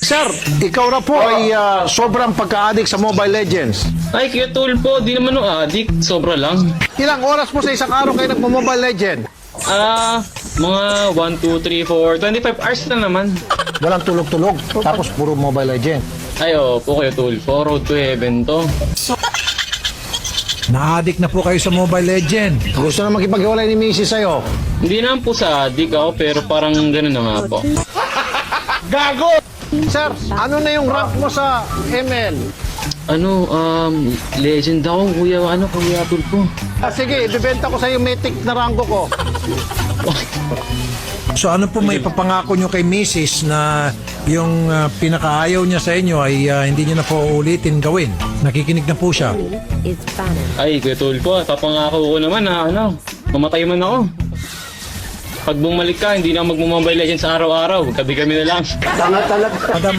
Sir, ikaw na po ay sobrang pagka-addict sa Mobile Legends. Ay, Kuya Tulfo, di naman no addict. Sobra lang. Ilang oras po sa isang araw kayo nagmo-Mobile Legend? Mga 1, 2, 3, 4, 25 hours na naman. Walang tulog-tulog, tapos puro Mobile Legend. Ay, po Kuya Tulfo, road to heaven to. Na-addict na po kayo sa Mobile Legend. Gusto na makipag-iwalay ni Mrs. sa'yo. Hindi naman po sa addict ako, pero parang gano'n na nga po. Gago! Sir, ano na yung rank mo sa ML? Legend ako, Kuya Tulfo. Sige, ibibenta ko sa iyo mythic na rango ko. So ano po may papangako nyo kay Mrs. na yung pinakaayaw niya sa inyo ay hindi niyo na po ulitin gawin? Nakikinig na po siya. Ay, Kuya Tulfo, papangako ko naman na mamatay man ako. Pag bumalik ka, hindi na magmo-Mobile Legends araw-araw. Gabi kami na lang. Tanga talaga. Madam